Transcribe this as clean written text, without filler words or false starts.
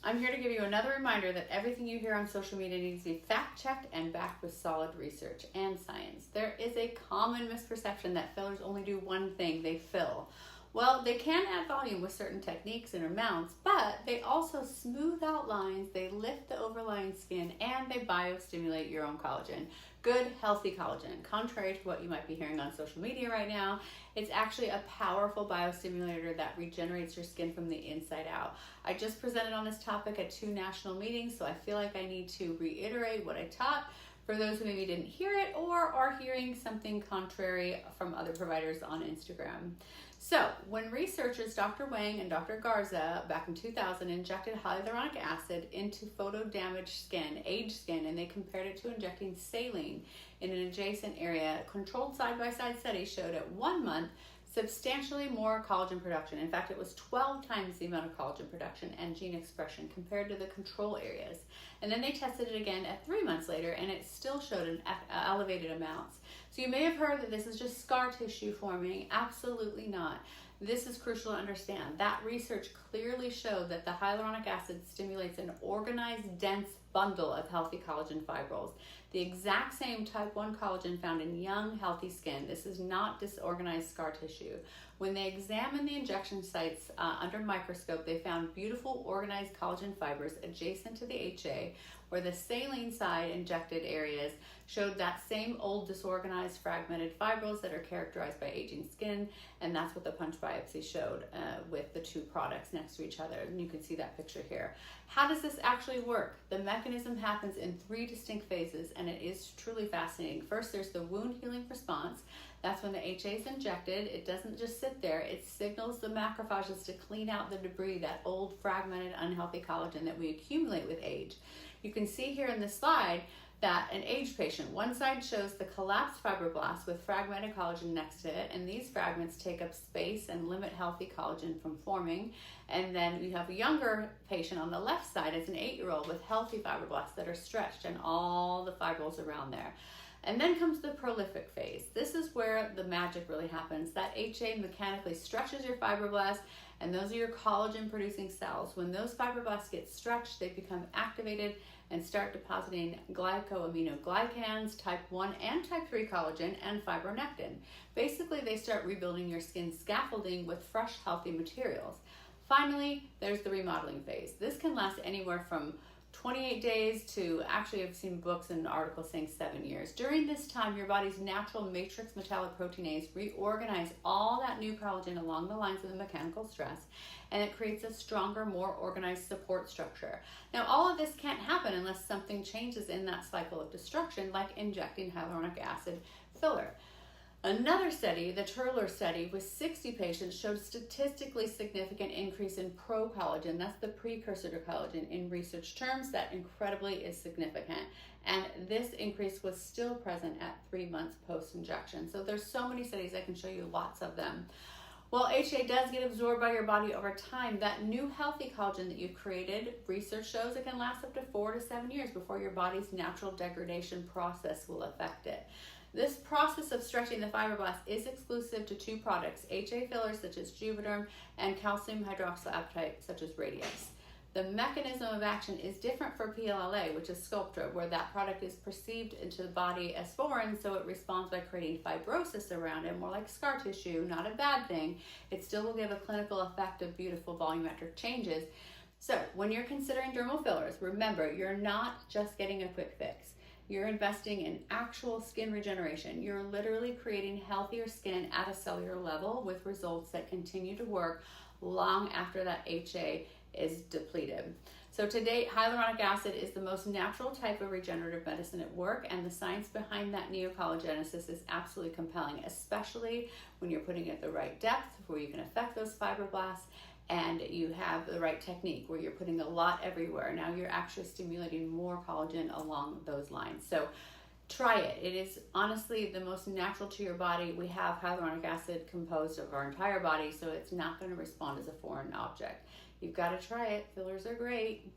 I'm here to give you another reminder that everything you hear on social media needs to be fact-checked and backed with solid research and science. There is a common misperception that fillers only do one thing, they fill. Well, they can add volume with certain techniques and amounts, but they also smooth out lines, they lift the overlying skin, and they biostimulate your own collagen. Good, healthy collagen. Contrary to what you might be hearing on social media right now, it's actually a powerful biostimulator that regenerates your skin from the inside out. I just presented on this topic at 2 national meetings, so I feel like I need to reiterate what I taught for those who maybe didn't hear it or are hearing something contrary from other providers on Instagram. So, when researchers Dr. Wang and Dr. Garza back in 2000 injected hyaluronic acid into photo-damaged skin, aged skin, and they compared it to injecting saline in an adjacent area, controlled side-by-side studies showed at 1 month substantially more collagen production. In fact, it was 12 times the amount of collagen production and gene expression compared to the control areas. And then they tested it again at 3 months later, and it still showed an elevated amounts. So you may have heard that this is just scar tissue forming. Absolutely not. This is crucial to understand. That research clearly showed that the hyaluronic acid stimulates an organized, dense bundle of healthy collagen fibrils. The exact same type 1 collagen found in young, healthy skin. This is not disorganized scar tissue. When they examined the injection sites under microscope, they found beautiful, organized collagen fibers adjacent to the HA, where the saline side injected areas showed that same old, disorganized, fragmented fibrils that are characterized by aging skin, and that's what the punch biopsy showed with the 2 products next to each other, and you can see that picture here. How does this actually work? The mechanism happens in 3 distinct phases, and it is truly fascinating. First, there's the wound healing response. That's when the HA is injected. It doesn't just sit there. It signals the macrophages to clean out the debris, that old, fragmented, unhealthy collagen that we accumulate with age. You can see here in this slide that an aged patient, one side shows the collapsed fibroblast with fragmented collagen next to it, and these fragments take up space and limit healthy collagen from forming. And then you have a younger patient on the left side, it's an 8-year-old with healthy fibroblasts that are stretched and all the fibrils around there. And then comes the prolific phase. This is where the magic really happens. That HA mechanically stretches your fibroblasts, and those are your collagen producing cells. When those fibroblasts get stretched, they become activated and start depositing glycoaminoglycans, type 1 and type 3 collagen, and fibronectin. Basically, they start rebuilding your skin scaffolding with fresh, healthy materials. Finally, there's the remodeling phase. This can last anywhere from 28 days to, actually I've seen books and articles saying 7 years. During this time, your body's natural matrix metalloproteinase reorganize all that new collagen along the lines of the mechanical stress, and it creates a stronger, more organized support structure. Now, all of this can't happen unless something changes in that cycle of destruction, like injecting hyaluronic acid filler. Another study, the Turler study, with 60 patients showed statistically significant increase in pro-collagen. That's the precursor to collagen in research terms. That incredibly is significant. And this increase was still present at 3 months post-injection. So there's so many studies, I can show you lots of them. Well, HA does get absorbed by your body over time. That new healthy collagen that you've created, research shows it can last up to 4 to 7 years before your body's natural degradation process will affect it. This process of stretching the fibroblast is exclusive to 2 products, HA fillers such as Juvederm and calcium hydroxyapatite such as Radiance. The mechanism of action is different for PLLA, which is Sculptra, where that product is perceived into the body as foreign, so it responds by creating fibrosis around it, more like scar tissue, not a bad thing. It still will give a clinical effect of beautiful volumetric changes. So when you're considering dermal fillers, remember, you're not just getting a quick fix. You're investing in actual skin regeneration. You're literally creating healthier skin at a cellular level with results that continue to work long after that HA is depleted. So to date, hyaluronic acid is the most natural type of regenerative medicine at work, and the science behind that neocollagenesis is absolutely compelling, especially when you're putting it at the right depth where you can affect those fibroblasts, and you have the right technique where you're putting a lot everywhere. Now you're actually stimulating more collagen along those lines. So try it. It is honestly the most natural to your body. We have hyaluronic acid composed of our entire body, so it's not going to respond as a foreign object. You've got to try it. Fillers are great.